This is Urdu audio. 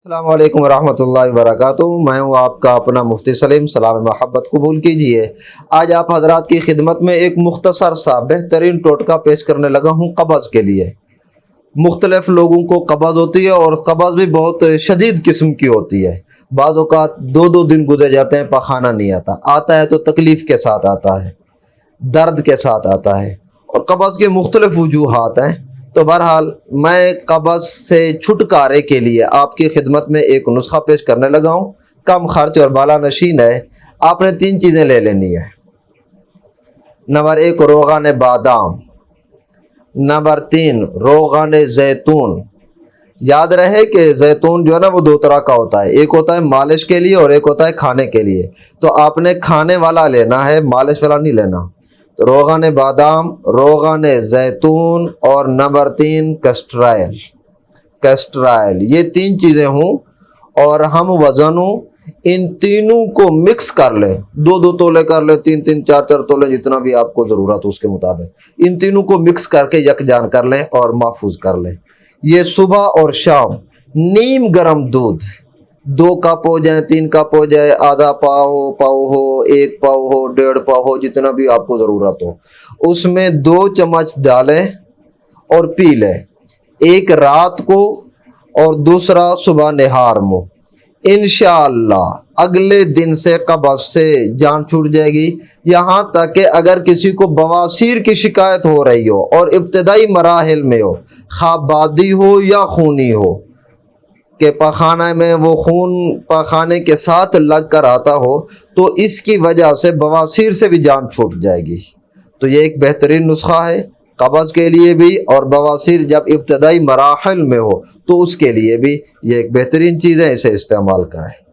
السلام علیکم ورحمۃ اللہ وبرکاتہ۔ میں ہوں آپ کا اپنا مفتی سلیم، سلام محبت قبول کیجئے۔ آج آپ حضرات کی خدمت میں ایک مختصر سا بہترین ٹوٹکا پیش کرنے لگا ہوں قبض کے لیے۔ مختلف لوگوں کو قبض ہوتی ہے اور قبض بھی بہت شدید قسم کی ہوتی ہے۔ بعض اوقات دو دن گزر جاتے ہیں، پخانہ نہیں آتا ہے تو تکلیف کے ساتھ آتا ہے، درد کے ساتھ آتا ہے، اور قبض کے مختلف وجوہات ہیں۔ تو بہرحال میں قبض سے چھٹکارے کے لیے آپ کی خدمت میں ایک نسخہ پیش کرنے لگا ہوں، کم خرچ اور بالا نشین ہے۔ آپ نے 3 چیزیں لے لینی ہے۔ نمبر 1 روغن بادام، نمبر 3 روغن زیتون۔ یاد رہے کہ زیتون جو ہے نا وہ 2 طرح کا ہوتا ہے، ایک ہوتا ہے مالش کے لیے اور ایک ہوتا ہے کھانے کے لیے۔ تو آپ نے کھانے والا لینا ہے، مالش والا نہیں لینا۔ تو روغن بادام، روغن زیتون اور نمبر 3 کیسٹرائل، یہ 3 چیزیں ہوں اور ہم وزنوں ان تینوں کو مکس کر لیں، 2 تولے کر لیں، 3 4 تولے، جتنا بھی آپ کو ضرورت ہو اس کے مطابق ان تینوں کو مکس کر کے یکجان کر لیں اور محفوظ کر لیں۔ یہ صبح اور شام نیم گرم دودھ 2 کپ ہو جائیں، 3 کپ ہو جائے، آدھا پاؤ ہو، 1 پاؤ ہو، 1.5 پاؤ ہو، جتنا بھی آپ کو ضرورت ہو، اس میں 2 چمچ ڈالیں اور پی لیں، ایک رات کو اور دوسرا صبح نہار میں۔ انشاءاللہ اگلے دن سے قبض سے جان چھوٹ جائے گی۔ یہاں تک کہ اگر کسی کو بواسیر کی شکایت ہو رہی ہو اور ابتدائی مراحل میں ہو، خواہ بادی ہو یا خونی ہو، کہ پخانے میں وہ خون پخانے کے ساتھ لگ کر آتا ہو، تو اس کی وجہ سے بواسیر سے بھی جان چھوٹ جائے گی۔ تو یہ ایک بہترین نسخہ ہے قبض کے لیے بھی، اور بواسیر جب ابتدائی مراحل میں ہو تو اس کے لیے بھی یہ ایک بہترین چیز ہے، اسے استعمال کریں۔